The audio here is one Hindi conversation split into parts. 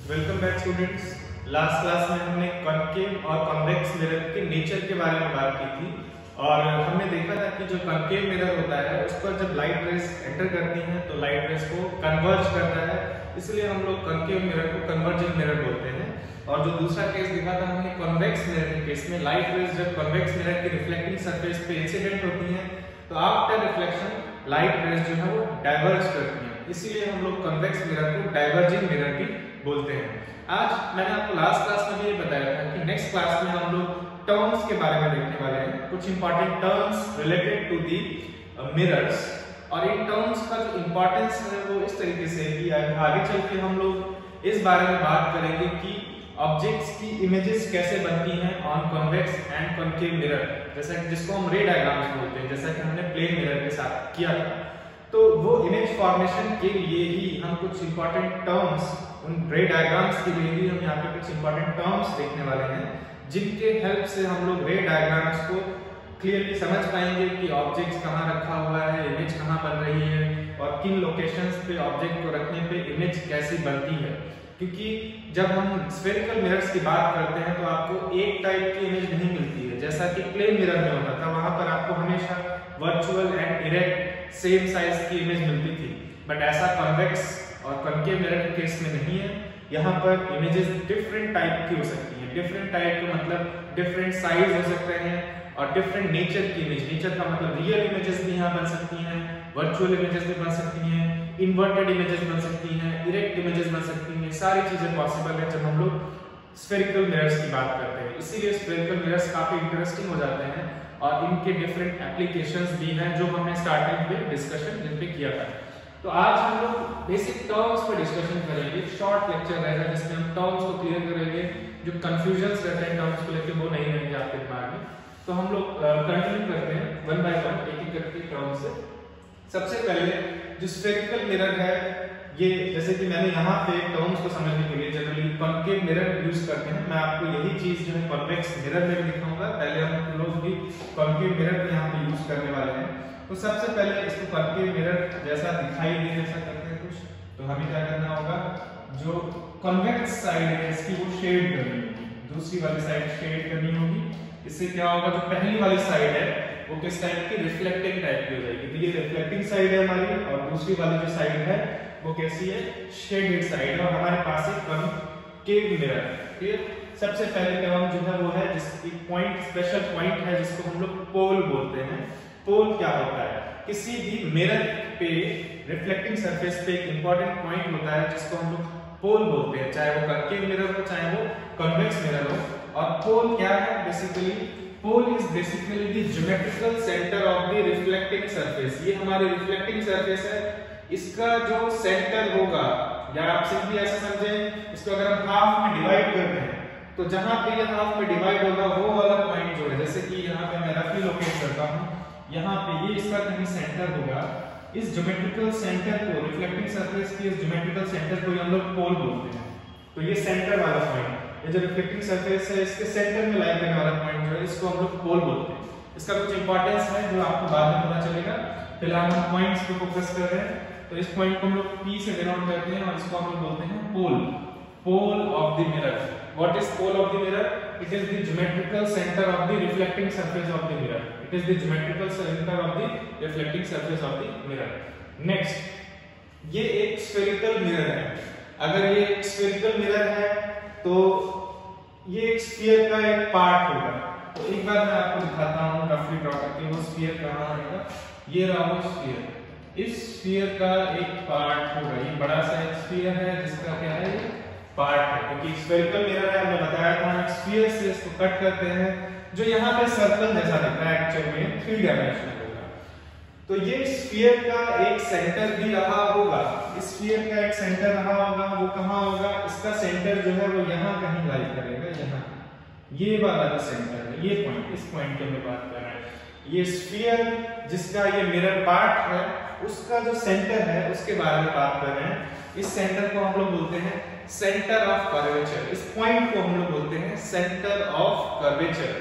Welcome back students. Last class में हमने कॉनकेव और कॉन्वेक्स मिरर के नेचर के बारे में बात की थी और हमने देखा था कि जो कॉनकेव मिरर होता है उस पर जब लाइट रेस एंटर करती हैं तो लाइट रेस को कन्वर्ज करता है, इसलिए हम लोग कॉनकेव मिरर को कन्वर्जिंग मिरर बोलते हैं। और जो दूसरा केस देखा था हमने कॉन्वेक्स मिरर के केस में, लाइट रेस जब कॉन्वेक्स मिरर की रिफ्लेक्टिंग सरफेस पे इंसिडेंट होती हैं तो आफ्टर रिफ्लेक्शन लाइट रेस जो है वो डाइवर्ज करती हैं, इसीलिए हम लोग कॉन्वेक्स मिरर को डाइवर्जिंग मिरर भी बोलते हैं। आज मैंने आपको लास्ट क्लास में भी ये बताया था कि नेक्स्ट क्लास में हम लोग टर्म्स के बारे में देखने वाले हैं, कुछ important terms related to the mirrors. और इन टर्म्स का जो इंपॉर्टेंस है वो इस तरीके से कि आगे चल के हम लोग इस बारे में बात करेंगे कि ऑब्जेक्ट्स की इमेजेस कैसे बनती हैं on convex and concave mirror, जैसा कि जिसको हम रे डायग्राम्स बोलते हैं, जैसा कि हमने प्लेन मिरर के साथ किया था। तो वो इमेज फॉर्मेशन के लिए ही हम कुछ इंपॉर्टेंट टर्म्स, उन रे डायग्राम्स के लिए भी हम यहाँ पे कुछ इंपॉर्टेंट टर्म्स देखने वाले हैं, जिनके हेल्प से हम लोग रे डायग्राम्स को क्लियरली समझ पाएंगे कि ऑब्जेक्ट कहाँ रखा हुआ है, इमेज कहाँ बन रही है और किन लोकेशंस पे ऑब्जेक्ट को रखने पे इमेज कैसी बनती है। क्योंकि जब हम स्फेरिकल मिरर्स की बात करते हैं तो आपको एक टाइप की इमेज नहीं मिलती है, जैसा कि प्लेन मिरर में होता था, वहां पर आपको हमेशा virtual and erect same size की इमेज मिलती थी। बट ऐसा कॉन्वेक्स और कॉनकेव मिरर के केस में नहीं है, यहाँ पर इमेजेस डिफरेंट टाइप की हो सकती है। डिफरेंट टाइप का मतलब डिफरेंट साइज हो सकते हैं और डिफरेंट नेचर की इमेज, नेचर का मतलब रियल इमेजेस भी यहाँ बन सकती हैं, वर्चुअल इमेजेस भी बन सकती हैं, इन्वर्टेड इमेजेस बन सकती हैं, इरेक्ट इमेजेस बन सकती हैं। सारी चीजें पॉसिबल है जब हम लोग स्फेरिकल मिरर्स की बात करते हैं, इसीलिए स्फेरिकल मिरर्स काफी इंटरेस्टिंग हो जाते हैं और इनके डिफरेंट एप्लीकेशंस भी हैं जो हमने स्टार्टिंग में डिस्कशन जिन पे किया था। तो आज हम लोग बेसिक टर्म्स पर डिस्कशन करेंगे, शॉर्ट लेक्चर रहेगा जिसमें हम टर्म्स को क्लियर करेंगे, जो कंफ्यूजन्स रहते हैं टर्म्स को लेकर वो नहीं रहेंगे आपके दिमाग में। तो हम लोग कंटिन्यू करते हैं वन बाय वन, एक एक करके टर्म से। सबसे पहले जो स्फेरिकल मिरर है, ये जैसे कि मैंने यहाँ पे टर्म्स को समझने के लिए जनरली कॉनकेव मिरर यूज करते हैं, मैं आपको यही चीज जो है कॉन्वेक्स मिरर में भी दिखाऊंगा। पहले हम लोग भी कॉनकेव मिरर यहाँ पे यूज करने वाले हैं। तो सबसे पहले इसको कॉनकेव मिरर जैसा दिखाई दे जैसा करते हैं कुछ, तो हमें क्या करना होगा, जो कॉन्वेक्स साइड है इसकी वो शेड करनी होगी, दूसरी वाली साइड शेड करनी होगी। इससे क्या होगा, जो पहली वाली साइड है वो किस टाइप की, रिफ्लेक्टिंग टाइप की हो जाएगी। तो ये रिफ्लेक्टिंग साइड है हमारी और दूसरी वाली जो साइड है वो कैसी है, शेडेड साइड, और हमारे पास एक कॉनकेव मिरर है। क्लियर। सबसे पहले टर्म जो है वो है जिसकी पॉइंट, स्पेशल पॉइंट है जिसको हम लोग पोल बोलते हैं। पोल क्या होता है, किसी भी मिरर पे रिफ्लेक्टिंग सरफेस पे एक इंपॉर्टेंट पॉइंट होता है जिसको हम लोग पोल बोलते हैं, चाहे वो कॉनकेव मिरर हो चाहे वो कॉन्वेक्स मिरर हो। और पोल क्या है, basically pole is basically the geometrical centre of the reflecting surface. ये हमारी रिफ्लेक्टिंग सरफेस है, इसका जो सेंटर होगा, या आप सिंपली ऐसा समझें, इसको अगर हम हाफ में डिवाइड करते हैं तो जहां पे ये हाफ में डिवाइड होगा वो वाला पॉइंट जो है, जैसे कि यहाँ पे मैं रफली लोकेट करता हूँ, यहाँ पे ये इसका कहीं सेंटर होगा, इस ज्योमेट्रिकल सेंटर को, रिफ्लेक्टिंग सरफेस की इस ज्योमेट्रिकल सेंटर को हम लोग पोल बोलते हैं। तो ये सेंटर वाला पॉइंट, ये जो रिफ्लेक्टिंग सरफेस है इसके सेंटर में लाई करने वाला पॉइंट जो है इसको हम लोग पोल बोलते हैं। इसका कुछ इंपॉर्टेंस है जो आपको बाद में पता चलेगा, फिलहाल हम पॉइंट्स पे फोकस कर रहे हैं। तो इस पॉइंट को हम लोग P से डिनोट करते हैं और इसको हम लोग बोलते हैं pole, pole of the mirror. What is pole of the mirror? It is the geometrical centre of the reflecting surface of the mirror. It is the geometrical centre of the reflecting surface of the mirror. Next, ये एक स्फेरिकल मिरर है। अगर ये एक स्फेरिकल मिरर है तो ये एक स्फीयर का एक पार्ट होगा। तो एक बार मैं आपको दिखाता हूँ रफली ड्रॉ करके वो स्फीयर कहाँ आएगा। ये रहा वो स्फीयर, इस स्फीयर का एक पार्ट होगा, ये बड़ा सा एक स्फीयर है जिसका क्या है, ये पार्ट है। क्योंकि स्फेरिकल मिरर है, हमने बताया था स्फीयर से इसको कट करते हैं, जो यहाँ पे सर्कल जैसा दिख रहा है एक्चुअल में 3 डायमेंशनल होगा। तो ये स्फीयर का एक सेंटर भी रहा होगा, इस स्फीयर का एक सेंटर रहा होगा, वो कहाँ होगा, इसका सेंटर जो है वो यहाँ कहीं लाई करेगा, यहाँ ये वाला जो सेंटर है, ये पॉइंट, इस पॉइंट की हम बात कर रहे हैं। ये स्फीयर जिसका ये मिरर पार्ट है उसका जो सेंटर है उसके बारे में बात कर रहे हैं। इस सेंटर को हम लोग बोलते हैं सेंटर ऑफ कर्वेचर, इस पॉइंट को हम लोग बोलते हैं सेंटर ऑफ कर्वेचर।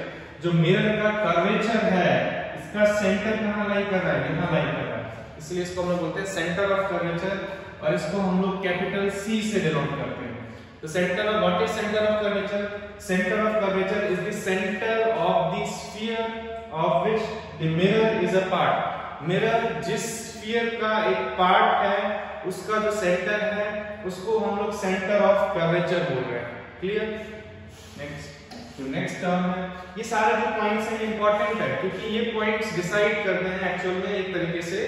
जो मिरर का कर्वेचर है इसका सेंटर कहाँ लाई कर रहा है, यहाँ लाई कर रहा है, इसलिए इसको हम लोग बोलते हैं सेंटर ऑफ कर्वेचर और इसको हम लोग कैपिटल C से डिनोट करते हैं। तो centre of what is centre of curvature? Centre of curvature is the centre of the sphere of which the mirror is a part. Mirror जिस स्फीयर का एक पार्ट है उसका जो सेंटर है उसको हम लोग सेंटर ऑफ कर्वेचर बोल रहे हैं। क्लियर? नेक्स्ट, जो नेक्स्ट टर्म है, ये सारे जो पॉइंट्स हैं इंपॉर्टेंट है क्योंकि ये पॉइंट्स डिसाइड करते हैं एक्चुअल में एक तरीके से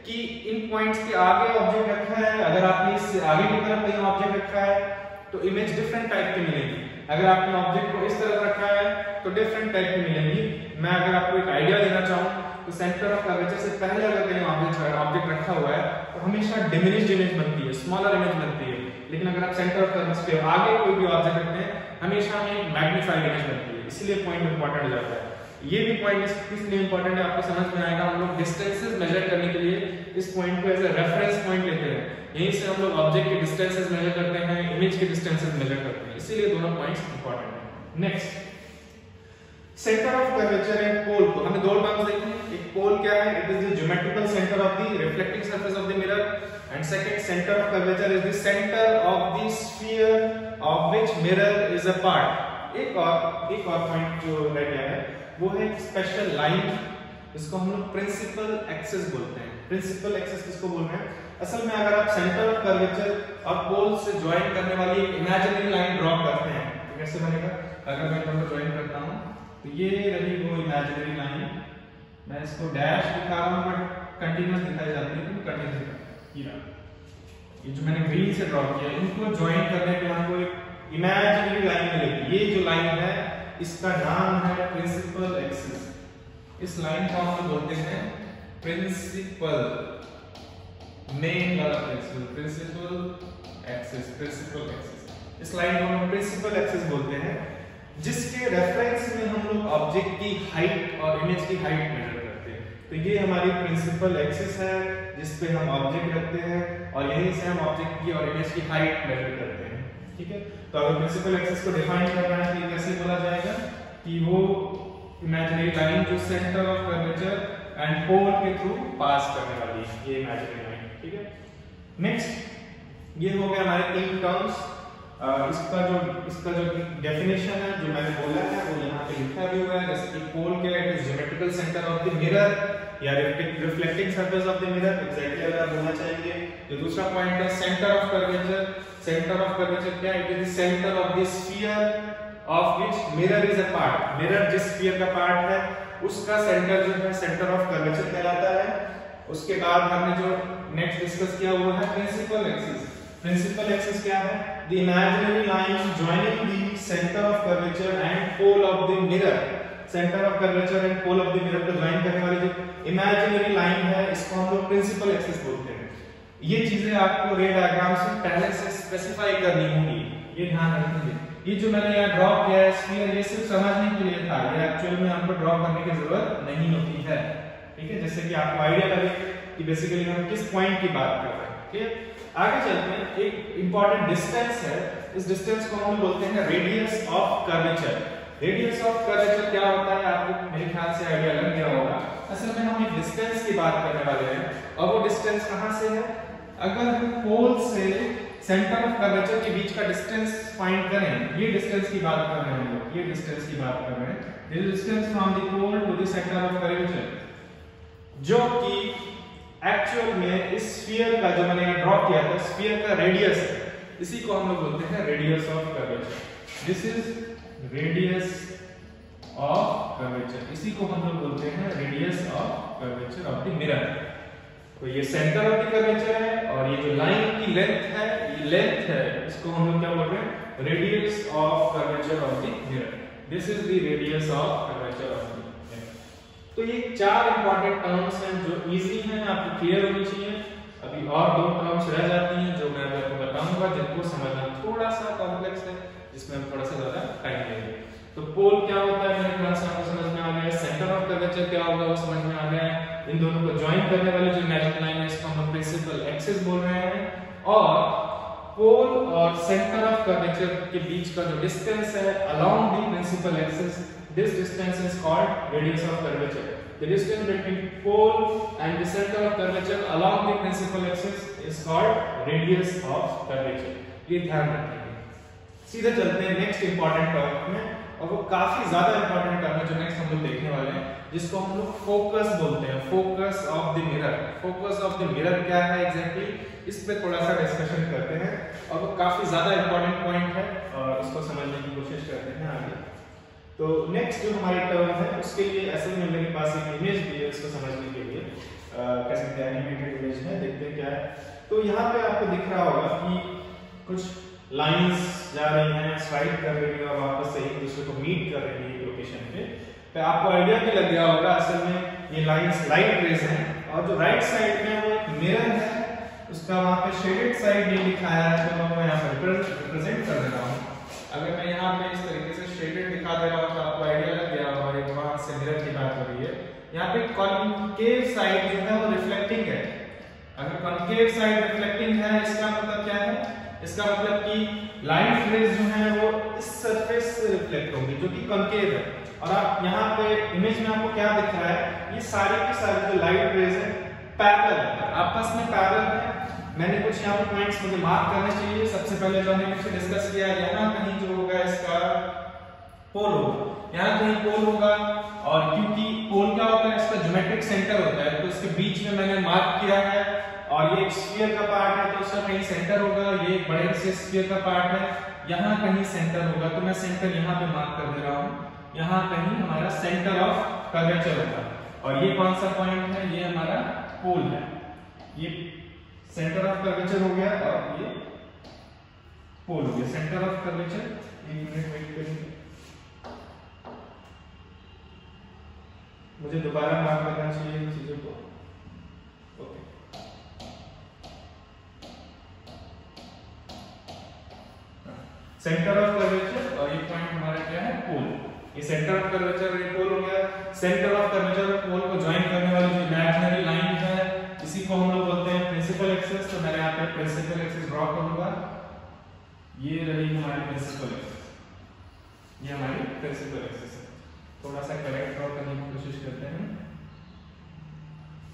कि इन पॉइंट्स के आगे ऑब्जेक्ट रखा है, अगर आपने इससे आगे की तरफ कहीं ऑब्जेक्ट रखा है तो इमेज डिफरेंट टाइप की मिलेगी, अगर आपने ऑब्जेक्ट को इस तरफ रखा है तो डिफरेंट टाइप की मिलेगी। मैं अगर आपको एक आइडिया देना चाहूं तो सेंटर ऑफ कर्वेचर से पहले अगर कहीं ऑब्जेक्ट रखा हुआ है तो हमेशा डिमिनिश्ड इमेज बनती है, स्मॉलर इमेज बनती है, लेकिन अगर आप सेंटर ऑफ कर्वेचर के आगे कोई भी ऑब्जेक्ट रखते हैं हमेशा हमें मैग्नीफाइड इमेज बनती है, इसलिए पॉइंट इंपॉर्टेंट हो जाता है। ये भी पॉइंट इसलिए इंपॉर्टेंट है, आपको समझ में आएगा। हम लोग डिस्टेंसेस मेजर करने के लिए इस पॉइंट को एज अ रेफरेंस पॉइंट लेते हैं, यहीं से हम लोग ऑब्जेक्ट के डिस्टेंसेस मेजर करते हैं, इमेज के डिस्टेंसेस मेजर करते हैं, इसीलिए दोनों पॉइंट्स इंपॉर्टेंट है। Next, centre of curvature and pole को हमें दो टर्म्स देखने हैं। एक पोल क्या है? It is the geometrical centre of the reflecting surface of the mirror, and second centre of curvature is the centre of the sphere of which mirror is a part. एक और पॉइंट जो रह गया है वो है स्पेशल लाइन, इसको हम लोग प्रिंसिपल एक्सिस बोलते हैं। प्रिंसिपल एक्सिस किसको बोल रहे हैं? असल में अगर आप सेंटर ऑफ कर्वेचर और पोल से ज्वाइन करने वाली एक इमेजिनरी लाइन ड्रॉ करते हैं तो कैसे बनेगा? अगर मैं दोनों को ज्वाइन करता हूं तो ये रही वो इमेजिनरी लाइन, मैं इसको डैश दिखा रहा हूं बट कंटीन्यूअस दिखाई जाती है, तो कंटीन्यूअस ये जो मैंने ग्रीन से ड्रॉ किया इनको ज्वाइन करने पे हमको एक इमेजिनरी लाइन मिलेगी। ये जो लाइन है इसका नाम है प्रिंसिपल एक्सिस। इस लाइन को हम बोलते हैं प्रिंसिपल, मेन वाला प्रिंसिपल एक्सिस। इस लाइन को हम प्रिंसिपल एक्सिस बोलते हैं, जिसके रेफरेंस में हम लोग ऑब्जेक्ट की हाइट और इमेज की हाइट मेजर करते हैं। तो ये हमारी प्रिंसिपल एक्सिस है जिस पे हम ऑब्जेक्ट रखते हैं और यहीं से हम ऑब्जेक्ट की और इमेज की हाइट मेजर करते हैं। ठीक है, तो अगर प्रिंसिपल एक्सिस को डिफाइन करना है तो कैसे बोला जाएगा कि वो इमेजिनरी लाइन जो सेंटर ऑफ कर्वेचर एंड पोल के थ्रू पास करने वाली है, ये इमेजिनरी लाइन। ठीक है, नेक्स्ट, ये हो गया हमारे तीन टर्म्स। इसका जो डेफिनेशन है जो मैंने बोला है वो यहाँ पे लिखा भी हुआ है, जैसे कि पोल क्या है? It is geometrical centre of the mirror या reflecting surface of the mirror, exactly अगर आप बोलना चाहेंगे। जो दूसरा पॉइंट है centre of curvature, centre of curvature क्या है? It is the centre of the sphere of which mirror is a part. Mirror जिस स्फीयर का पार्ट है उसका सेंटर जो है सेंटर ऑफ कर्वेचर कहलाता है। उसके बाद हमने जो नेक्स्ट डिस्कस किया वो है प्रिंसिपल एक्सिस। प्रिंसिपल एक्सिस क्या है? The imaginary line joining the center of curvature and pole of the mirror. Center of curvature and pole of the mirror को ज्वाइन करने वाली जो imaginary line है इसको हम लोग प्रिंसिपल एक्सिस बोलते हैं। ये चीजें आपको रे डायग्राम से पहले से स्पेसिफाई करनी होंगी, ये ध्यान रखिए। ये जो मैंने यहाँ ड्रॉ किया है स्फीयर, ये सिर्फ समझने के लिए था, ये एक्चुअल में हमको ड्रॉ करने की जरूरत नहीं होती है। ठीक है, जैसे कि आपको आइडिया लगे कि बेसिकली हम किस पॉइंट की बात कर रहे हैं। ठीक है, आगे चलते हैं। एक इंपॉर्टेंट डिस्टेंस है, इस डिस्टेंस को हम बोलते हैं radius of curvature. Radius of curvature क्या होता है आपको मेरे ख्याल से आइडिया लग गया होगा। असल में हम एक डिस्टेंस की बात करने वाले हैं और वो डिस्टेंस कहां से है? अगर हम पोल से सेंटर ऑफ कर्वेचर के बीच का डिस्टेंस फाइंड करें, ये डिस्टेंस की बात कर रहे हैं हम लोग, ये डिस्टेंस की बात कर रहे हैं, this distance from the pole to the centre of curvature, जो कि एक्चुअल में इस स्फीयर का जो मैंने ड्रॉ किया था स्फीयर का रेडियस है, इसी को हम लोग बोलते हैं radius of curvature. This is radius of curvature, इसी को हम लोग बोलते हैं radius of curvature of the mirror. तो ये सेंटर ऑफ द कर्वेचर है और ये जो लाइन की लेंथ है, ये लेंथ है, इसको हम लोग क्या बोल रहे हैं? Radius of curvature of the mirror. This is the radius of curvature of the mirror. तो ये चार इंपॉर्टेंट टर्म्स हैं जो इजी हैं, आपको क्लियर होनी चाहिए। अभी और दो टर्म्स रह जाती हैं जो मैं आपको बताऊंगा, जिनको समझना थोड़ा सा कॉम्प्लेक्स है, जिसमें हम थोड़ा सा ज्यादा टाइम लेंगे। तो पोल क्या होता है मेरे ख्याल से आपको समझ में आ गया, सेंटर ऑफ कर्वेचर क्या होगा वो समझ में आ गया। इन दोनों को ज्वाइन करने वाली जो इमेजिनरी लाइन है इसको हम प्रिंसिपल एक्सिस बोल रहे हैं, और पोल और सेंटर ऑफ कर्वेचर के बीच का जो डिस्टेंस है along the principal axis, this distance is called radius of curvature. The distance between pole and the center of curvature along the principal axis is called radius of curvature. ये ध्यान रखिए। सीधे चलते हैं नेक्स्ट इंपॉर्टेंट टर्म में, और वो काफी ज्यादा इंपॉर्टेंट टर्म है जो नेक्स्ट हम लोग देखने वाले हैं, जिसको हम लोग फोकस बोलते हैं। Focus of the mirror. Focus of the mirror क्या है एग्जैक्टली, इस पे थोड़ा सा डिस्कशन करते हैं, और वो काफी ज्यादा इंपॉर्टेंट पॉइंट है और उसको समझने की कोशिश करते हैं आगे। तो नेक्स्ट जो हमारी टर्म है उसके लिए असल में मेरे पास एक इमेज दी है, इसको समझने के लिए कह सकते हैं एनिमेटेड इमेज है। देखते हैं क्या है। तो यहाँ पे आपको दिख रहा होगा कि कुछ लाइंस जा रही हैं, स्ट्राइक कर रही है और वापस से एक दूसरे को मीट कर रही है लोकेशन पे। तो आपको आइडिया भी लग गया होगा असल में ये लाइंस लाइट रेज हैं, और जो राइट साइड में वो एक मिरर है, उसका वहां पे शेडेड साइड ये दिखाया है, तो मैं यहाँ पर रिप्रेजेंट कर दे रहा हूँ। अगर मैं यहाँ पे इस तरीके से शेडेड दिखा दे रहा हूँ तो आपको आइडिया लग गया होगा वहां से मिरर की बात हो रही है। यहाँ पे कॉन्केव साइड जो है वो रिफ्लेक्टिंग है। अगर कॉन्केव साइड रिफ्लेक्टिंग है इसका मतलब क्या है, इसका मतलब कि लाइट रेज जो है वो इस सरफेस से रिफ्लेक्ट होंगी जो कि कॉन्केव है। और आप यहाँ पे इमेज में आपको क्या दिख रहा है, ये सारी की सारी जो लाइट रेज है पैरेलल है, आपस में पैरेलल है। मैंने कुछ यहाँ पे पॉइंट्स मुझे मार्क करने चाहिए। सबसे पहले जो हमने कुछ डिस्कस किया, यहाँ कहीं जो होगा इसका पोल होगा, यहाँ कहीं पोल होगा, और क्योंकि पोल क्या होता है, इसका ज्योमेट्रिक सेंटर होता है, तो इसके बीच में मैंने मार्क किया है। और ये एक स्फीयर का पार्ट है तो उसका कहीं सेंटर होगा, ये एक बड़े से स्फीयर का पार्ट है, यहाँ कहीं सेंटर होगा, तो मैं सेंटर यहाँ पे मार्क कर दे रहा हूँ। यहाँ कहीं हमारा सेंटर ऑफ कर्वेचर होगा, और ये कौन सा पॉइंट है, ये हमारा पोल है, ये सेंटर ऑफ कर्वेचर हो गया, और ये पोल हो गया, सेंटर ऑफ कर्वेचर। एक मिनट वेट करिए, मुझे दोबारा मार्क करना चाहिए इन चीजों को। ओके, सेंटर ऑफ कर्वेचर, और ये पॉइंट हमारा क्या है, पोल। ये सेंटर ऑफ कर्वेचर, ये पोल हो गया। सेंटर ऑफ कर्वेचर और पोल को ज्वाइन करने वाली जो इमेजिनरी लाइन है इसी को हम लोग बोलते हैं प्रिंसिपल एक्सिस। तो मैंने यहाँ पे प्रिंसिपल एक्सिस ड्रॉ करूंगा, ये रही हमारी प्रिंसिपल एक्सिस, ये हमारी प्रिंसिपल एक्सिस है। थोड़ा सा करेक्ट ड्रॉ करने की कोशिश करते हैं,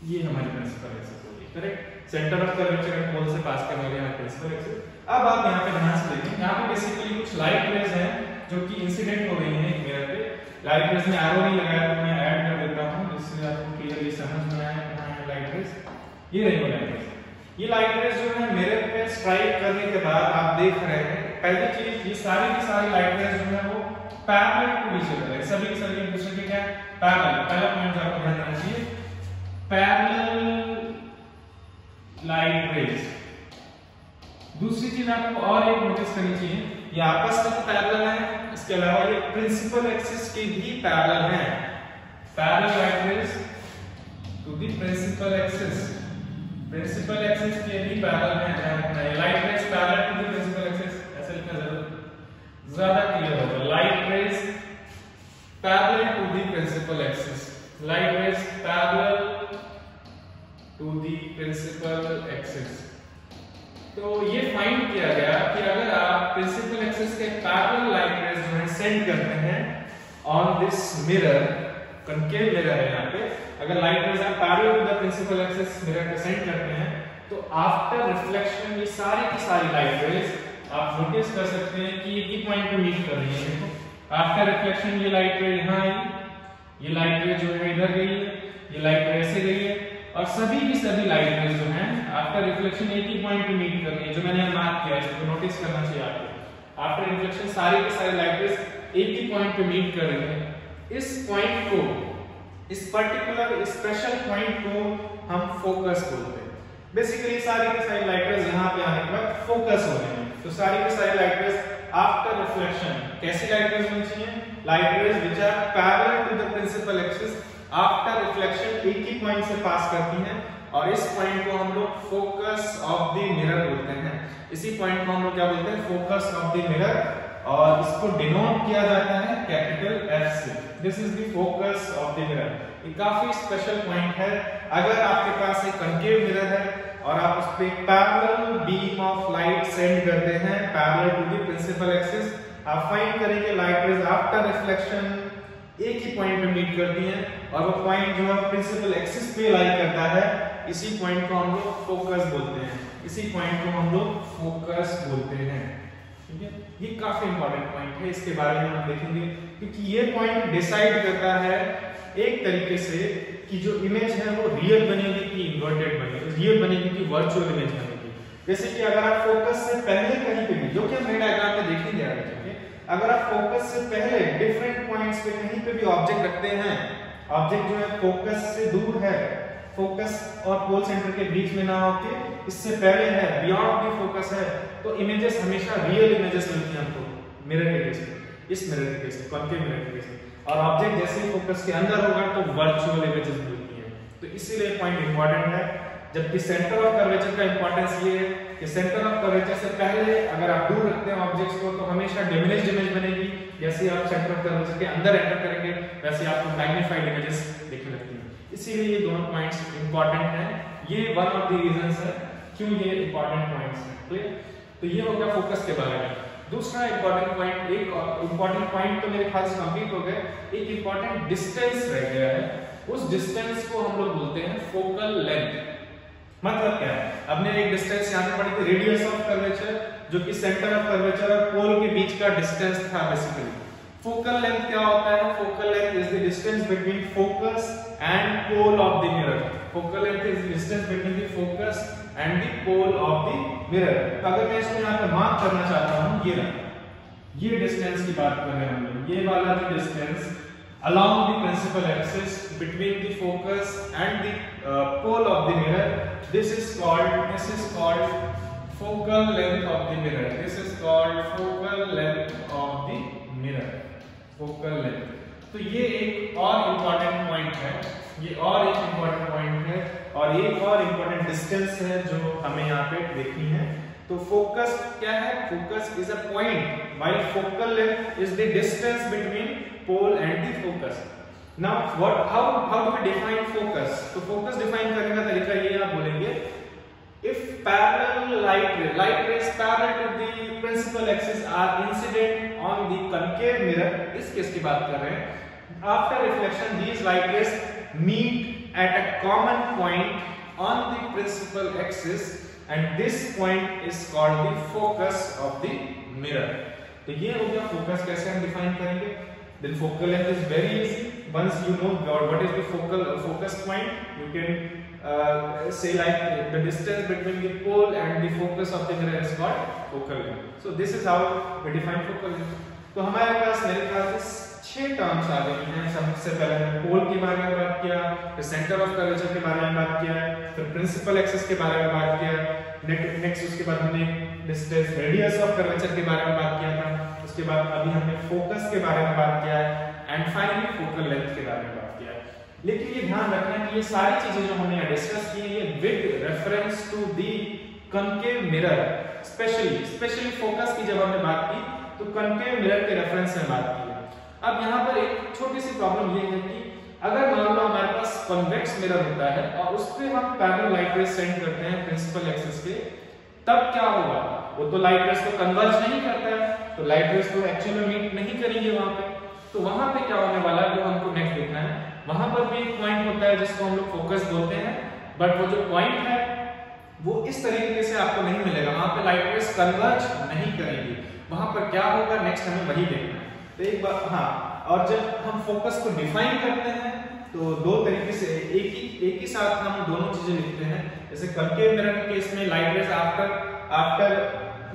ये हमारी प्रिंसिपल एक्सिस होगी, correct. Centre of curvature and pole से पास करने वाली हमारी प्रिंसिपल एक्सिस। अब आप यहाँ पे ध्यान से देखें, यहाँ पे बेसिकली कुछ लाइट रेज हैं जो कि इंसिडेंट हो रही हैं मिरर पे। लाइट रेज में एरो नहीं लगाया तो मैं ऐड कर देता हूँ जिससे आपको क्लियरली समझ में आए कहाँ है लाइट रेज। ये रही वो लाइट रेज। ये लाइट रेज जो है मिरर पे स्ट्राइक करने के बाद आप देख रहे हैं, पहली चीज ये सारी की सारी लाइट रेज जो है वो पैरेलल टू ईच अदर है, सभी के सभी एक दूसरे के क्या पैरेलल। पहला पॉइंट आपको ध्यान रखना चाहिए, पैरेलल लाइट रेज। दूसरी चीज आपको और एक नोटिस करनी चाहिए, ये आपस में तो पैरेलल है, इसके अलावा ये प्रिंसिपल एक्सिस के भी पैरेलल हैं। Parallel light rays to the principal axis, principal axis के भी पैरेलल हैं। Light rays parallel to the principal axis, ऐसे लिखना ज्यादा क्लियर होगा। Light rays parallel to the principal axis, light rays parallel to the principal axis. तो ये फाइंड किया गया कि अगर आप प्रिंसिपल एक्सिस के पैरेलल लाइट रेज जो है सेंड करते हैं on this mirror, concave mirror है यहाँ पे, अगर लाइट रेज आप parallel to the principal axis mirror पे सेंड करते हैं तो आफ्टर रिफ्लेक्शन ये सारी की सारी लाइट रेज आप नोटिस कर सकते हैं कि एक ही पॉइंट पे मीट कर रही है। देखो आफ्टर रिफ्लेक्शन ये लाइट रे यहाँ आई, ये लाइट रे जो है इधर गई है, ये लाइट रे ऐसे गई है, और सभी की सभी लाइट रेज जो हैं आफ्टर रिफ्लेक्शन एक ही पॉइंट पे मीट कर रही है, जो मैंने मार्क किया है, इसको नोटिस करना चाहिए आपको। आफ्टर रिफ्लेक्शन सारी की सारी लाइट रेज एक ही पॉइंट पे मीट कर रही है। इस पॉइंट को, इस पर्टिकुलर स्पेशल पॉइंट को हम फोकस बोलते हैं। बेसिकली सारी की सारी लाइट रेज यहाँ पे आने के बाद फोकस हो रही है, तो सारी की सारी लाइट रेज आफ्टर रिफ्लेक्शन कैसी लाइट रेज होनी चाहिए, light rays which are parallel to the principal axis after reflection एक ही पॉइंट से पास करती हैं, और इस पॉइंट को हम लोग फोकस ऑफ द मिरर बोलते हैं। इसी पॉइंट को हम लोग क्या बोलते हैं, फोकस ऑफ द मिरर, और इसको डिनोट किया जाता है कैपिटल एफ से। This is the focus of the mirror. ये काफी स्पेशल पॉइंट है। अगर आपके पास एक कॉन्केव मिरर है और आप उस पे parallel beam of light send करते हैं parallel to the principal axis, आप फाइंड करेंगे लाइट रेज आफ्टर रिफ्लेक्शन एक ही पॉइंट पे मीट करती हैं, और वो पॉइंट जो है प्रिंसिपल एक्सिस पे लाई करता है। इसी पॉइंट को हम लोग फोकस बोलते हैं, इसी पॉइंट को हम लोग फोकस बोलते हैं। ठीक है, ये काफी इंपॉर्टेंट पॉइंट है, इसके बारे में हम देखेंगे क्योंकि ये पॉइंट डिसाइड करता है एक तरीके से कि जो इमेज है वो रियल बनेगी कि इन्वर्टेड बनेगी, रियल बनेगी कि वर्चुअल इमेज बनेगी। जैसे कि अगर आप फोकस से पहले कहीं पे भी, जो कि हम डायग्राम में देखेंगे आगे चलके, अगर आप फोकस से पहले डिफरेंट पॉइंट्स पे कहीं पे भी ऑब्जेक्ट रखते हैं, ऑब्जेक्ट जो है फोकस से दूर है, फोकस और पोल सेंटर के बीच में ना होके इससे पहले है, बियॉन्ड द फोकस है, तो इमेजेस हमेशा रियल इमेजेस मिलती हैं हमको मिरर के केस में, इस मिरर के केस में, कॉन्केव मिरर के केस में। और ऑब्जेक्ट जैसे ही फोकस के अंदर होगा तो वर्चुअल इमेजेस मिलती हैं। तो इसीलिए पॉइंट इंपॉर्टेंट है। जबकि सेंटर ऑफ कर्वेचर का इंपॉर्टेंस ये है कि सेंटर ऑफ कर्वेचर से पहले अगर आप दूर रखते हैं ऑब्जेक्ट्स को तो हमेशा डिमिनिश्ड इमेज बनेगी, जैसे आप सेंटर ऑफ कर्वेचर के अंदर एंटर करेंगे वैसे आपको मैग्नीफाइड इमेजेस दिखने लगती हैं। इसीलिए ये दोनों पॉइंट्स इंपॉर्टेंट हैं, ये वन ऑफ द रीजंस है क्यों ये इंपॉर्टेंट पॉइंट्स हैं। क्लियर? तो ये हो गया फोकस के बारे में। दूसरा इंपॉर्टेंट पॉइंट, एक इंपॉर्टेंट पॉइंट तो मेरे ख्याल से कंप्लीट हो गए, एक इंपॉर्टेंट डिस्टेंस रह गया है। उस डिस्टेंस को हम लोग बोलते हैं फोकल लेंथ। मतलब क्या है, हमने एक डिस्टेंस यहां पे पढ़ी थी, रेडियस ऑफ कर्वेचर, जो कि सेंटर ऑफ कर्वेचर और पोल के बीच का डिस्टेंस था बेसिकली। फोकल लेंथ क्या होता है? Focal length is the distance between focus and pole of the mirror. Focal length is the distance between the focus and the pole of the mirror. अगर मैं इसको यहां पे मार्क करना चाहता हूं, ये रहा, ये डिस्टेंस की बात कर रहे हैं हम लोग, ये वाला जो distance along the principal axis between the focus and the pole of the mirror, this is called focal length of the mirror. This is called focal length of the mirror. Focal length. तो ये एक और इम्पोर्टेंट पॉइंट है, ये और एक इम्पोर्टेंट पॉइंट है और एक और इम्पोर्टेंट डिस्टेंस है जो हमें यहाँ पे देखनी है। तो फोकस क्या है? Focus is a point, while focal length is the distance between pole and the focus. Now how do we define focus? तो focus define करने का तरीका ये आप बोलेंगे, if parallel light rays parallel to the principal axis are incident on the concave mirror, इस केस की बात कर रहे हैं, after reflection these light rays meet at a common point on the principal axis and this point is called the focus of the mirror. तो ये हो गया फोकस, कैसे हम डिफाइन करेंगे? Then focal length is very easy. Once you know what is the focus point, you can say like the distance between the pole and the focus of the mirror is called focal length. So this is how we define focal length. तो हमारे पास मेरे ख्याल से 6 टर्म्स आ गई हैं। सबसे पहले हमने पोल के बारे में बात किया, फिर सेंटर ऑफ कर्वेचर के बारे में बात किया, फिर प्रिंसिपल एक्सिस के बारे में बात किया, नेक्स्ट उसके बाद हमने डिस्टेंस रेडियस ऑफ कर्वेचर के बारे में बात किया था, उसके बाद अभी हमने फोकस के बारे में बात किया है एंड फाइनली फोकल लेंथ के बारे में बात किया है। लेकिन ये ध्यान रखना कि ये सारी चीजें जो हमने डिस्कस की ये with reference to the concave mirror, specially focus की जब हमने बात की तो कॉन्केव मिरर के रेफरेंस में बात की है। अब यहाँ पर एक छोटी सी प्रॉब्लम ये है कि अगर मान लो हमारे पास कॉन्वेक्स मिरर होता है और उस पे हम पैरेलल लाइट रेज सेंड करते हैं प्रिंसिपल एक्सिस के, तब क्या होगा? वो तो लाइट रेज को कन्वर्ज नहीं करता है, तो लाइट रेज को एक्चुअली मीट नहीं करेंगे वहां पे। तो वहां पे क्या होने वाला है वो हमको नेक्स्ट देखना है। वहां पर भी एक पॉइंट होता है जिसको हम लोग फोकस बोलते हैं, बट वो जो पॉइंट है वो इस तरीके से आपको नहीं मिलेगा, वहां पे लाइट रेज कन्वर्ज नहीं करेंगी। वहां पर क्या होगा नेक्स्ट हमें वही देखना है। तो एक बार हाँ, और जब हम फोकस को डिफाइन करते हैं तो दो तरीके से एक ही साथ हम दोनों चीजें लिखते हैं। जैसे कॉन्केव मिरर के केस में light rays after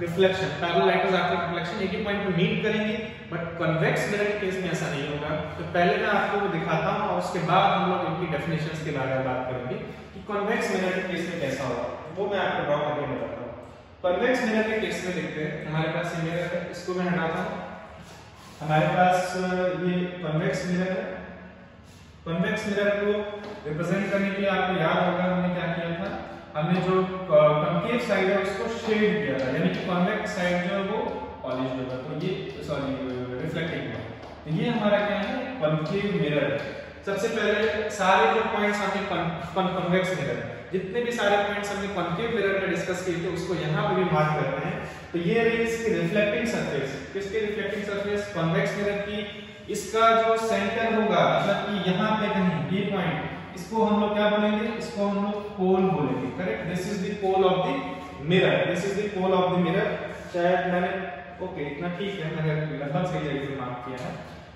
reflection, parallel light rays after reflection एक ही पॉइंट पे मीट करेंगी, बट कन्वेक्स मिरर के केस में ऐसा नहीं होगा। तो पहले मैं आपको दिखाता हूं और उसके बाद हम लोग इनकी डेफिनेशंस के बारे में बात करेंगे कि कन्वेक्स मिरर के केस में कैसा होगा, वो मैं आपको ड्रॉ करके बताता हूं। कन्वेक्स मिरर के केस में देखते हैं, हमारे पास ये मिरर है, इसको मैं हटाता हूं। हमारे पास ये कन्वेक्स मिरर है। कन्वेक्स मिरर को रिप्रेजेंट करने के लिए आपको याद होगा हमने क्या किया था, हमने जो कॉन्केव साइड है उसको शेड किया था, यानी कि कॉन्वेक्स साइड जो है वो पॉलिश्ड होगा, तो ये रिफ्लेक्टिंग है। तो ये हमारा क्या है? Concave mirror. सबसे पहले सारे जो पॉइंट्स हमने कॉन्वेक्स मिरर, जितने भी सारे पॉइंट्स हमने कॉन्केव मिरर में डिस्कस किए थे उसको यहाँ पे भी मार्क करते हैं। तो ये रही इसकी रिफ्लेक्टिंग सरफेस। किसकी रिफ्लेक्टिंग सरफेस? कॉन्वेक्स मिरर की। इसका जो सेंटर होगा, मतलब कि यहाँ पे कहीं ये पॉइंट, इसको हम लोग क्या बोलेंगे? इसको हम लोग पोल बोलेंगे, correct? This is the pole of the mirror, this is the pole of the mirror. शायद मैंने ओके, इतना ठीक है, मैंने लगभग सही जगह से मार्क किया है।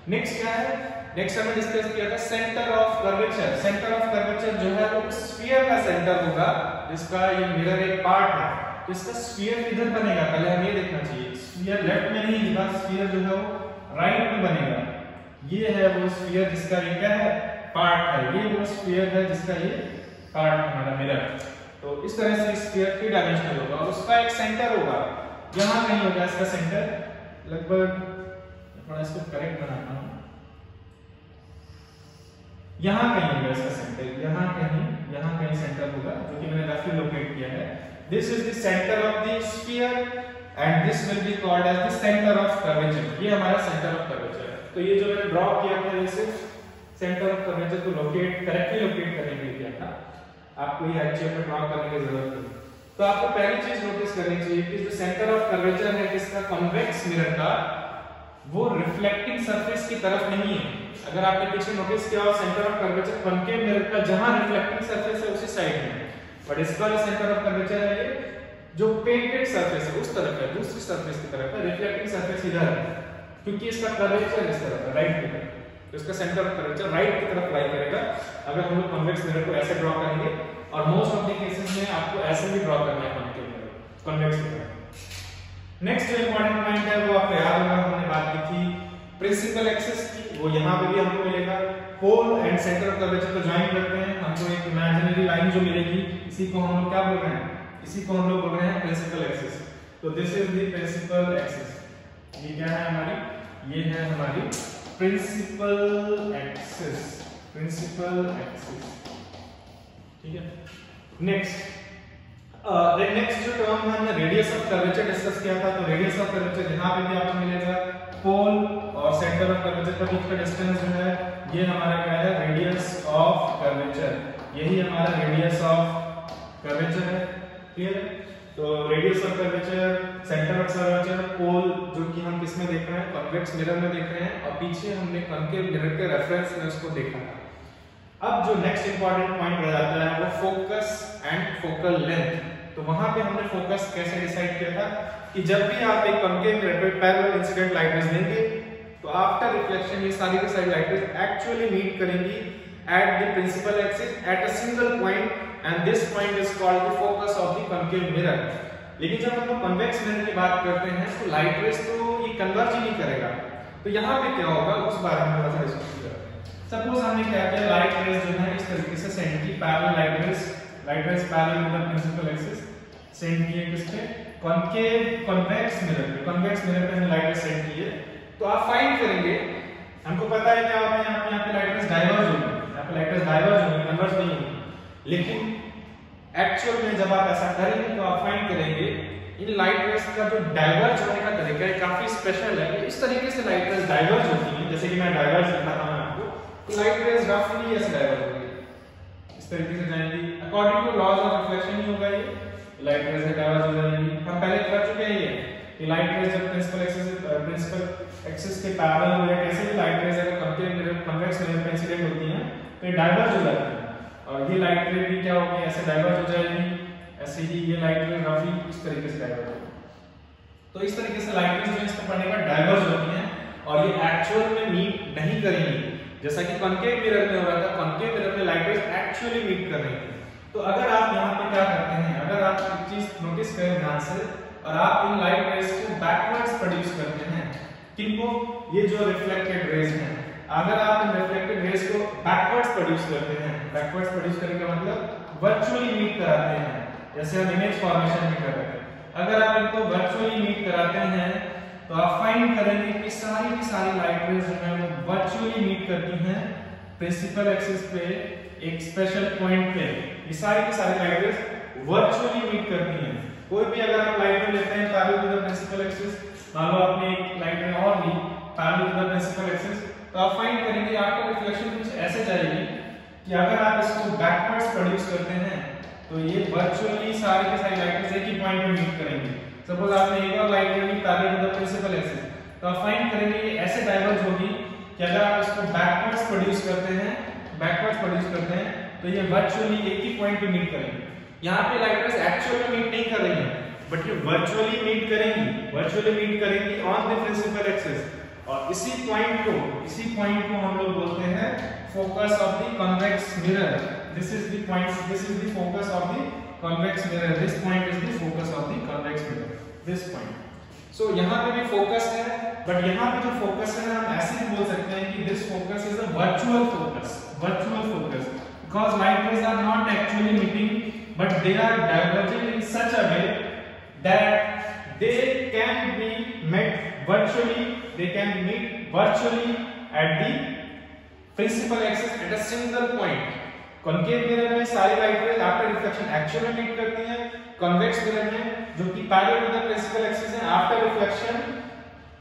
नेक्स्ट क्या है, नेक्स्ट हमने डिस्कस किया था centre of curvature. Centre of curvature जो है वो स्फीयर का सेंटर होगा, जिसका ये मिरर एक पार्ट है। तो इसका स्फीयर किधर बनेगा, पहले हमें ये देखना चाहिए। स्फीयर लेफ्ट में नहीं होगा, स्फीयर जो है वो राइट में बनेगा। ये है वो स्फीयर जिसका ये क्या है, पार्ट है। ये वो स्फीयर है जिसका ये पार्ट है हमारा मिरर। तो इस तरह से स्फीयर 3 डायमेंशनल होगा और उसका एक सेंटर होगा, यहां कहीं होगा इसका सेंटर। लगभग थोड़ा इसको करेक्ट बनाता हूं, यहां कहीं होगा इसका सेंटर, यहां कहीं सेंटर होगा, जो कि मैंने रफली लोकेट किया है। This is the centre of the sphere and this will be called as the centre of curvature. ये हमारा सेंटर ऑफ कर्वेचर है। तो ये जो मैंने ड्रॉ किया था, ये सिर्फ सेंटर ऑफ कर्वेचर को करेक्टली लोकेट करने के लिए किया था, आपको ये एक्चुअल में ड्रॉ करने की जरूरत नहीं। तो आपको पहली चीज नोटिस करनी चाहिए कि जो सेंटर ऑफ कर्वेचर है किसका, कॉन्वेक्स मिरर का, वो रिफ्लेक्टिंग सरफेस की तरफ नहीं है। अगर आपने पीछे नोटिस किया हो, centre of curvature concave mirror का जहां रिफ्लेक्टिंग सरफेस है उसी साइड में, बट इसका जो सेंटर ऑफ कर्वेचर है ये जो पेंटेड सरफेस है उस तरफ है, दूसरी सरफेस की तरफ है, रिफ्लेक्टिंग सरफेस इधर है, क्योंकि इसका कर्वेचर इस तरफ है, राइट की तरफ। तो इसका सेंटर ऑफ कर्वेचर राइट की तरफ लाई करेगा अगर हम लोग कॉन्वेक्स मिरर को ऐसे ड्रॉ करेंगे, और मोस्ट ऑफ द केसेस में आपको ऐसे भी ड्रॉ करना है concave mirror, convex mirror. Next जो इंपॉर्टेंट पॉइंट है वो आपको याद होगा, हमने बात की थी प्रिंसिपल एक्सिस की, वो यहाँ पे भी हमको मिलेगा। Pole and centre of curvature को ज्वाइन करते हैं, हमको एक इमेजिनरी लाइन जो मिलेगी, इसी को हम लोग क्या बोल रहे हैं, इसी को हम लोग बोल रहे हैं प्रिंसिपल एक्सिस। तो this is the principal axis. ये क्या है हमारी, ये है हमारी प्रिंसिपल एक्सिस, प्रिंसिपल एक्सिस, ठीक है। नेक्स्ट नेक्स्ट जो टर्म है, हमने रेडियस ऑफ कर्वेचर डिस्कस किया था। तो रेडियस ऑफ कर्वेचर यहाँ पे भी आपको मिलेगा, पोल और सेंटर ऑफ कर्वेचर का बीच का डिस्टेंस जो है ये हमारा क्या है, रेडियस ऑफ कर्वेचर। यही हमारा रेडियस ऑफ कर्वेचर है, क्लियर। तो radius of curvature, centre of curvature, pole जो कि हम किस में देख रहे हैं, कॉन्वेक्स मिरर में देख रहे हैं, और पीछे हमने कॉन्केव मिरर के रेफरेंस में उसको देखा था। अब जो नेक्स्ट इंपॉर्टेंट पॉइंट रह जाता है वो फोकस एंड फोकल लेंथ। तो वहां पे हमने फोकस कैसे डिसाइड किया था कि जब भी आप एक कॉन्केव मिरर पे पैरेलल इंसिडेंट लाइट रेज देंगे तो आफ्टर रिफ्लेक्शन ये सारी की सारी लाइट रेज एक्चुअली मीट करेंगी at the principal axis at a single point, and this point is called the focus of the concave mirror. लेकिन जब हम लोग कॉन्वेक्स मिरर की बात करते हैं तो लाइट रेज तो ये कन्वर्ज ही नहीं करेगा। तो यहाँ पे क्या होगा उस बारे में थोड़ा सा डिस्कस करते हैं। सपोज हमने क्या किया, लाइट रेज जो है इस तरीके से सेंड की, parallel light rays parallel with the principal axis send किए किसपे, कॉन्केव कॉन्वेक्स मिरर पे। कॉन्वेक्स मिरर पे हमने लाइट रेज सेंड किए। तो आप फाइंड करेंगे, हमको पता है कि आप यहाँ पे लाइट रेज डाइवर्ज होगी, यहाँ पे लाइट रेज डाइवर्ज होगी, कन्वर्ज नहीं होगी। लेकिन एक्चुअल में जब आप ऐसा करेंगे तो आप फाइंड करेंगे इन लाइट रेज का जो डाइवर्ज होने का तरीका है काफी स्पेशल है। इस तरीके से लाइट रेज डाइवर्ज होती है, जैसे कि मैं डाइवर्ज दिखाता हूं आपको। तो लाइट रेज रफली ऐसे डाइवर्ज होगी, इस तरीके से जाएंगी, according to laws of reflection ही होगा, ये लाइट रेज डाइवर्ज हो जाएंगी। हम पहले कर चुके हैं ये कि लाइट रेज जब प्रिंसिपल एक्सिस के पैरेलल हो या कैसे भी लाइट रेज अगर कॉन्केव मिरर कॉन्वेक्स मिरर पे इंसिडेंट होती हैं तो ये डाइवर्ज हो जाती है, और ये लाइट रेज भी क्या होगी, ऐसे डाइवर्ज हो जाएगी। ऐसे ही ये लाइट रेज रफली इस तरीके से डाइवर्ज होगी। तो इस तरीके से लाइट रेज जो इसको पढ़ने का डाइवर्ज होती हैं और ये एक्चुअल में मीट नहीं करेंगी, जैसा कि कॉन्केव मिरर में हो रहा था। कॉन्केव मिरर में लाइट रेज एक्चुअली मीट कर रही है। तो अगर आप यहाँ पे क्या करते हैं, अगर आप एक चीज नोटिस करें ध्यान से, और आप इन लाइट रेज को बैकवर्ड्स प्रोड्यूस करते हैं, किनको, ये जो रिफ्लेक्टेड रेज हैं, अगर आप इन रिफ्लेक्टेड रेज को बैकवर्ड्स प्रोड्यूस करते हैं, बैकवर्ड्स प्रोड्यूस करने का मतलब वर्चुअली मीट कराते हैं, जैसे हम इमेज फॉर्मेशन में कर रहे हैं। अगर आप इनको वर्चुअली मीट कराते हैं तो आप फाइंड करेंगे कि सारी की सारी लाइट रेज जो है वो वर्चुअली मीट करती हैं प्रिंसिपल एक्सिस पे एक स्पेशल पॉइंट पे। ये सारी की सारी लाइट रेज वर्चुअली मीट करती हैं। कोई भी अगर आप लाइट रे लेते हैं parallel to the principal axis, मान लो आपने एक लाइट रे और ली parallel to the principal axis, तो आप फाइंड करेंगे आपका रिफ्लेक्शन कुछ ऐसे जाएगी कि अगर आप इसको बैकवर्ड्स प्रोड्यूस करते हैं तो ये वर्चुअली सारी की सारी लाइट रेज एक ही पॉइंट पे मीट करेंगी। सपोज आपने एक और लाइट रे ली parallel to the principal axis, तो आप फाइंड करेंगे ये ऐसे डाइवर्ज होगी कि अगर आप इसको बैकवर्ड्स प्रोड्यूस करते हैं तो ये वर्चुअली एक ही पॉइंट पे मीट करेंगे। यहाँ पे लाइट रेज एक्चुअल में मीट नहीं कर रही है, बट ये वर्चुअली मीट करेंगी। वर्चुअली मीट करेंगी ऑन द प्रिंसिपल एक्सिस, और इसी पॉइंट को हम लोग बोलते हैं focus of the convex mirror. This is the point, this is the focus of the convex mirror, this point is the focus of the convex mirror, this point. So यहाँ पे भी फोकस है, बट यहाँ पे जो फोकस है हम ऐसे भी बोल सकते हैं कि this focus is a virtual focus, because light rays are not actually meeting, but they are diverging in such a way that they can be met virtually, they can meet virtually at the principal axis at a single point. Concave mirror में सारी light rays after reflection actually meet करती हैं, कॉन्वेक्स मिरर में जो कि parallel to the principal axis है आफ्टर रिफ्लेक्शन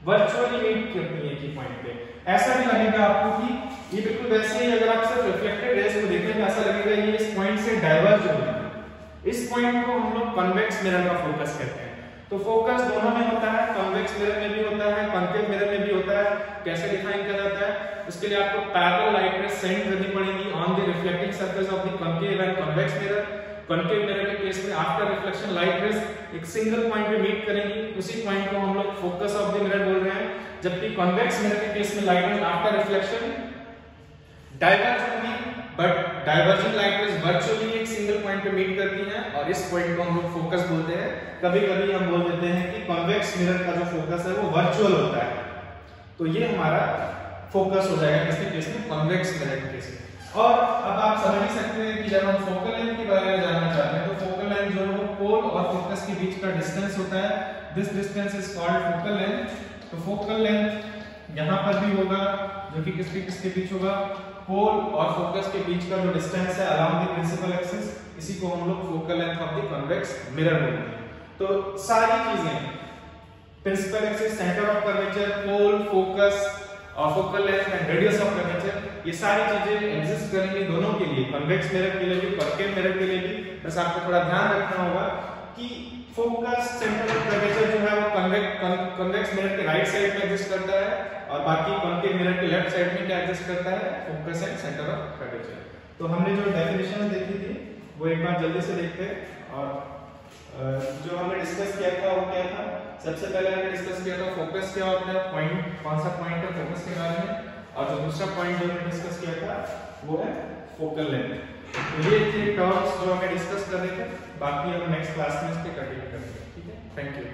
वर्चुअली मीट करती है की पॉइंट पे। ऐसा भी लगेगा आपको कि ये बिल्कुल वैसे ही, अगर आप सिर्फ रिफ्लेक्टेड रेज को देखने में ऐसा लगेगा ये इस पॉइंट से डाइवर्ज हो रही है। इस पॉइंट को हम लोग कॉन्वेक्स मिरर का फोकस कहते हैं। तो फोकस दोनों में होता है, कॉन्वेक्स मिरर में भी होता है, कॉन्केव मिरर में भी होता है। कैसे डिफाइन किया जाता है? उसके लिए आपको पैरेलल लाइट रेज सेंड करनी पड़ेगी on the reflecting surface of the concave and convex mirror. Concave mirror के केस में आफ्टर रिफ्लेक्शन लाइट रेज एक सिंगल पॉइंट पे मीट करेंगी, उसी पॉइंट को हम लोग फोकस ऑफ द मिरर बोल रहे हैं। जबकि कॉन्वेक्स मिरर के केस में light rays after reflection diverge होंगी, but diverging light rays virtually एक सिंगल पॉइंट पे मीट करती हैं, और इस पॉइंट को हम लोग फोकस बोलते हैं। कभी-कभी हम बोल देते हैं कि कॉन्वेक्स मिरर का जो फोकस है वो वर्चुअल होता है। तो ये हमारा फोकस हो जाएगा किसके केस में? कॉन्वेक्स मिरर के केस में। और अब आप समझ ही सकते हैं कि जब हम फोकल लेंथ के बारे में जानना चाहते हैं तो फोकल लेंथ जो है वो पोल और फोकस के बीच का डिस्टेंस होता है। This distance is called focal length. तो फोकल लेंथ यहाँ पर भी होगा, जो कि किसके बीच होगा? पोल और फोकस के बीच का जो डिस्टेंस है अराउंड द प्रिंसिपल एक्सिस, इसी को हम लोग focal length of the convex mirror बोलते हैं। तो सारी चीजें principal axis, centre of curvature, pole, focus और focal length and radius of curvature, ये सारी चीजें एग्जिस्ट करेंगी दोनों के लिए, कॉन्वेक्स मिरर के लिए भी, कॉन्केव मिरर के लिए भी। बस आपको थोड़ा ध्यान रखना होगा कि फोकस, सेंटर ऑफ कर्वेचर जो है वो कॉन्वेक्स मिरर के राइट साइड में एग्जिस्ट करता है, और बाकी कॉन्केव मिरर के लेफ्ट साइड में क्या एग्जिस्ट करता है? Focus and centre of curvature. तो हमने जो डेफिनेशन देखी थी वो एक बार जल्दी से देखते हैं। और जो हमने डिस्कस किया था वो क्या था? सबसे पहले हमने डिस्कस किया था फोकस क्या होता है, पॉइंट, कौन सा पॉइंट है फोकस के बारे में, और जो दूसरा पॉइंट जो हमने डिस्कस किया था वो है फोकल लेंथ। तो ये थे टर्म्स जो हमें डिस्कस कर रहे थे, बाकी हम नेक्स्ट क्लास में इसके कंटिन्यू करेंगे। ठीक है, थैंक यू।